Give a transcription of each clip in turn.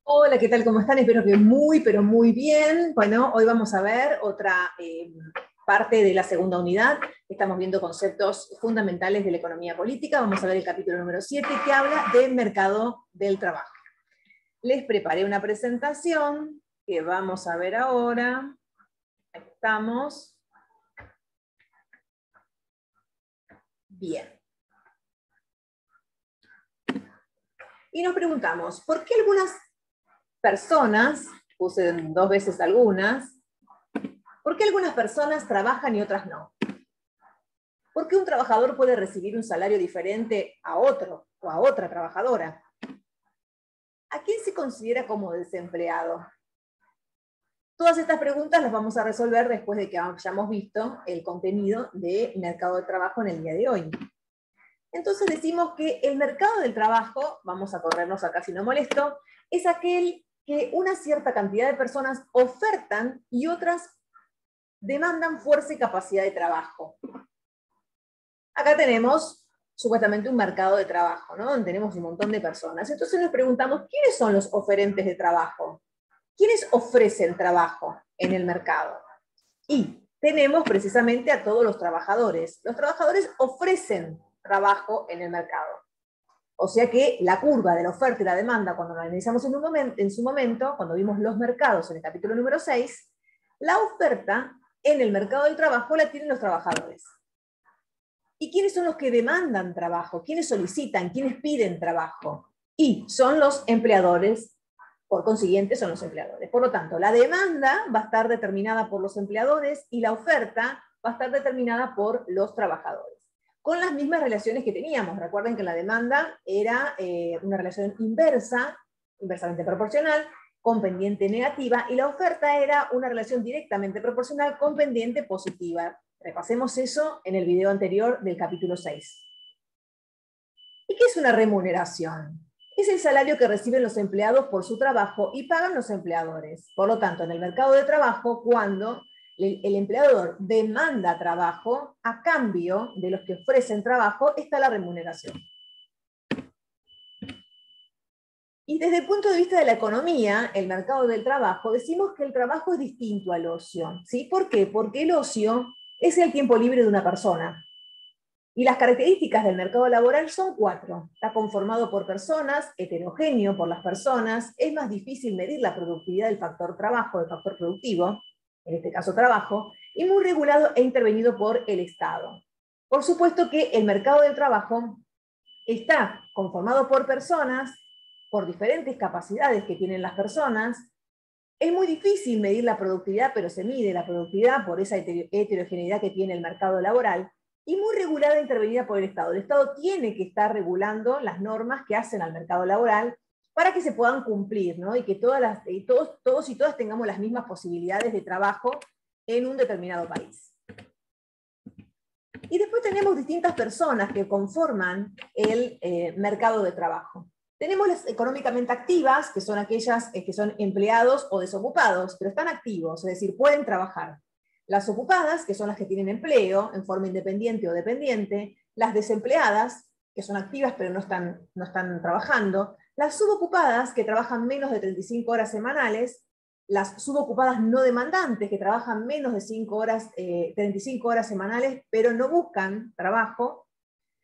Hola, ¿qué tal? ¿Cómo están? Espero que muy, pero muy bien. Bueno, hoy vamos a ver otra parte de la segunda unidad. Estamos viendo conceptos fundamentales de la economía política. Vamos a ver el capítulo número 7 que habla del mercado del trabajo. Les preparé una presentación que vamos a ver ahora. Ahí estamos. Bien. Y nos preguntamos, ¿por qué algunas personas, puse dos veces algunas, ¿por qué algunas personas trabajan y otras no? ¿Por qué un trabajador puede recibir un salario diferente a otro o a otra trabajadora? ¿A quién se considera como desempleado? Todas estas preguntas las vamos a resolver después de que hayamos visto el contenido del mercado de trabajo en el día de hoy. Entonces decimos que el mercado del trabajo, vamos a corrernos acá si no molesto, es aquel que una cierta cantidad de personas ofertan y otras demandan fuerza y capacidad de trabajo. Acá tenemos supuestamente un mercado de trabajo, ¿no? Donde tenemos un montón de personas. Entonces nos preguntamos, ¿quiénes son los oferentes de trabajo? ¿Quiénes ofrecen trabajo en el mercado? Y tenemos precisamente a todos los trabajadores. Los trabajadores ofrecen trabajo en el mercado. O sea que la curva de la oferta y la demanda, cuando la analizamos en su momento, cuando vimos los mercados en el capítulo número 6, la oferta en el mercado del trabajo la tienen los trabajadores. ¿Y quiénes son los que demandan trabajo? ¿Quiénes solicitan? ¿Quiénes piden trabajo? Y son los empleadores, por consiguiente son los empleadores. Por lo tanto, la demanda va a estar determinada por los empleadores y la oferta va a estar determinada por los trabajadores. Con las mismas relaciones que teníamos. Recuerden que la demanda era una relación inversa, inversamente proporcional, con pendiente negativa, y la oferta era una relación directamente proporcional con pendiente positiva. Repasemos eso en el video anterior del capítulo 6. ¿Y qué es una remuneración? Es el salario que reciben los empleados por su trabajo y pagan los empleadores. Por lo tanto, en el mercado de trabajo, cuando el empleador demanda trabajo, a cambio de los que ofrecen trabajo, está la remuneración. Y desde el punto de vista de la economía, el mercado del trabajo, decimos que el trabajo es distinto al ocio. ¿Sí? ¿Por qué? Porque el ocio es el tiempo libre de una persona. Y las características del mercado laboral son 4. Está conformado por personas, heterogéneo por las personas, es más difícil medir la productividad del factor trabajo, del factor productivo, en este caso trabajo, y muy regulado e intervenido por el Estado. Por supuesto que el mercado del trabajo está conformado por personas, por diferentes capacidades que tienen las personas. Es muy difícil medir la productividad, pero se mide la productividad por esa heterogeneidad que tiene el mercado laboral, y muy regulada e intervenida por el Estado. El Estado tiene que estar regulando las normas que hacen al mercado laboral para que se puedan cumplir, ¿no? Y que todos y todas tengamos las mismas posibilidades de trabajo en un determinado país. Y después tenemos distintas personas que conforman el mercado de trabajo. Tenemos las económicamente activas, que son aquellas que son empleados o desocupados, pero están activos, es decir, pueden trabajar. Las ocupadas, que son las que tienen empleo en forma independiente o dependiente. Las desempleadas, que son activas pero no están trabajando. Las subocupadas, que trabajan menos de 35 horas semanales. Las subocupadas no demandantes, que trabajan menos de 35 horas semanales, pero no buscan trabajo.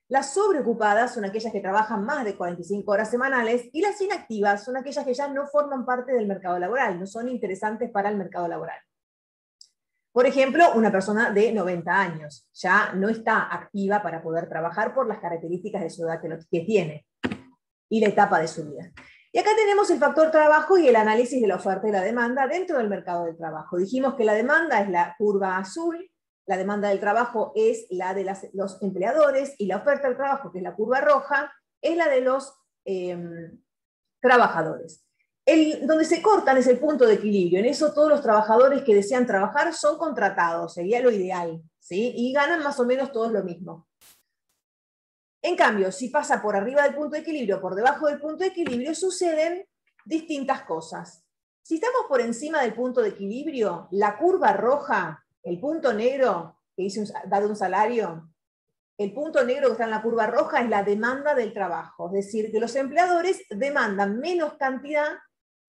Las sobreocupadas son aquellas que trabajan más de 45 horas semanales, y las inactivas son aquellas que ya no forman parte del mercado laboral, no son interesantes para el mercado laboral. Por ejemplo, una persona de 90 años ya no está activa para poder trabajar por las características de su edad que tiene y la etapa de su vida. Y acá tenemos el factor trabajo y el análisis de la oferta y la demanda dentro del mercado del trabajo. Dijimos que la demanda es la curva azul, la demanda del trabajo es la de los empleadores, y la oferta del trabajo, que es la curva roja, es la de los trabajadores. Donde se cortan es el punto de equilibrio. En eso todos los trabajadores que desean trabajar son contratados, sería lo ideal, ¿sí? Y ganan más o menos todos lo mismo. En cambio, si pasa por arriba del punto de equilibrio o por debajo del punto de equilibrio, suceden distintas cosas. Si estamos por encima del punto de equilibrio, la curva roja, el punto negro que da de un salario, el punto negro que está en la curva roja es la demanda del trabajo, es decir, que los empleadores demandan menos cantidad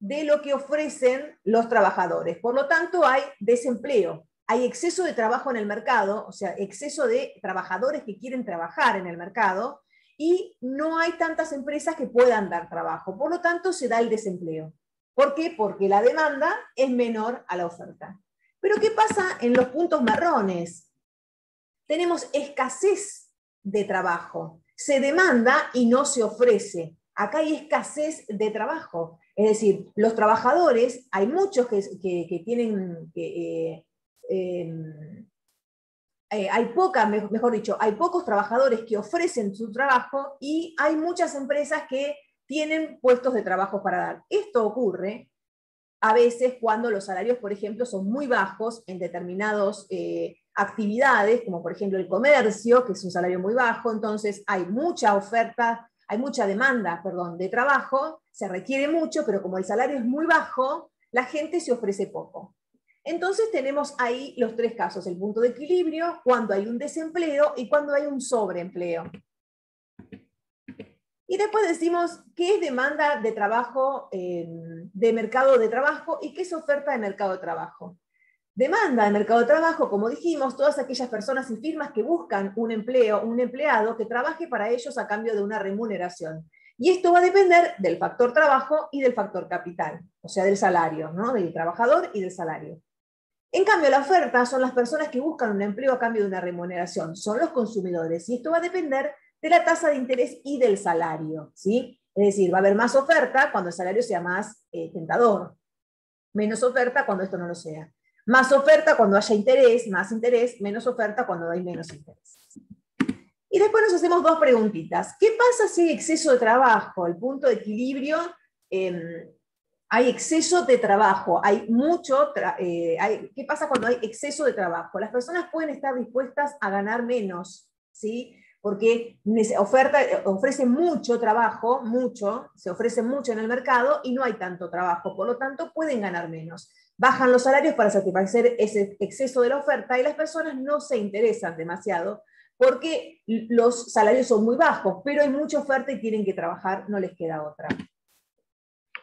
de lo que ofrecen los trabajadores. Por lo tanto, hay desempleo, hay exceso de trabajo en el mercado, o sea, exceso de trabajadores que quieren trabajar en el mercado, y no hay tantas empresas que puedan dar trabajo. Por lo tanto, se da el desempleo. ¿Por qué? Porque la demanda es menor a la oferta. Pero ¿qué pasa en los puntos marrones? Tenemos escasez de trabajo. Se demanda y no se ofrece. Acá hay escasez de trabajo. Es decir, los trabajadores, hay muchos que tienen, hay mejor dicho, hay pocos trabajadores que ofrecen su trabajo y hay muchas empresas que tienen puestos de trabajo para dar. Esto ocurre a veces cuando los salarios, por ejemplo, son muy bajos en determinadas actividades, como por ejemplo el comercio, que es un salario muy bajo, entonces hay mucha oferta, hay mucha demanda, perdón, de trabajo, se requiere mucho, pero como el salario es muy bajo, la gente se ofrece poco. Entonces tenemos ahí los tres casos, el punto de equilibrio, cuando hay un desempleo y cuando hay un sobreempleo. Y después decimos qué es demanda de trabajo, de mercado de trabajo, y qué es oferta de mercado de trabajo. Demanda de mercado de trabajo, como dijimos, todas aquellas personas y firmas que buscan un empleo, un empleado que trabaje para ellos a cambio de una remuneración. Y esto va a depender del factor trabajo y del factor capital, o sea, del salario, ¿no? Del trabajador y del salario. En cambio, la oferta son las personas que buscan un empleo a cambio de una remuneración, son los consumidores, y esto va a depender de la tasa de interés y del salario, ¿sí? Es decir, va a haber más oferta cuando el salario sea más tentador, menos oferta cuando esto no lo sea. Más oferta cuando haya interés, más interés, menos oferta cuando hay menos interés. Y después nos hacemos dos preguntitas. ¿Qué pasa si hay exceso de trabajo? El punto de equilibrio, hay exceso de trabajo, hay mucho, ¿qué pasa cuando hay exceso de trabajo? Las personas pueden estar dispuestas a ganar menos, ¿sí? Porque ofrece mucho trabajo, se ofrece mucho en el mercado y no hay tanto trabajo, por lo tanto pueden ganar menos. Bajan los salarios para satisfacer ese exceso de la oferta y las personas no se interesan demasiado porque los salarios son muy bajos, pero hay mucha oferta y tienen que trabajar, no les queda otra.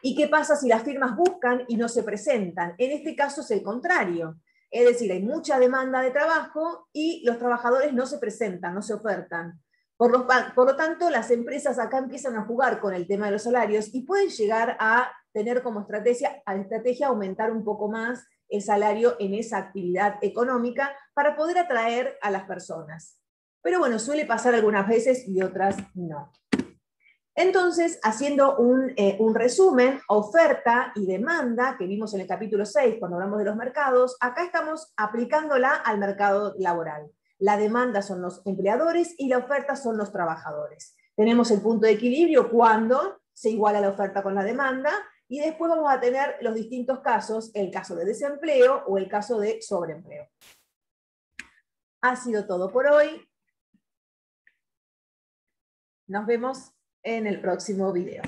¿Y qué pasa si las firmas buscan y no se presentan? En este caso es el contrario. Es decir, hay mucha demanda de trabajo y los trabajadores no se presentan, no se ofertan. Por lo tanto, las empresas acá empiezan a jugar con el tema de los salarios y pueden llegar a tener como estrategia aumentar un poco más el salario en esa actividad económica para poder atraer a las personas. Pero bueno, suele pasar algunas veces y otras no. Entonces, haciendo un resumen, oferta y demanda, que vimos en el capítulo 6 cuando hablamos de los mercados, acá estamos aplicándola al mercado laboral. La demanda son los empleadores y la oferta son los trabajadores. Tenemos el punto de equilibrio cuando se iguala la oferta con la demanda, y después vamos a tener los distintos casos, el caso de desempleo o el caso de sobreempleo. Ha sido todo por hoy. Nos vemos en el próximo video.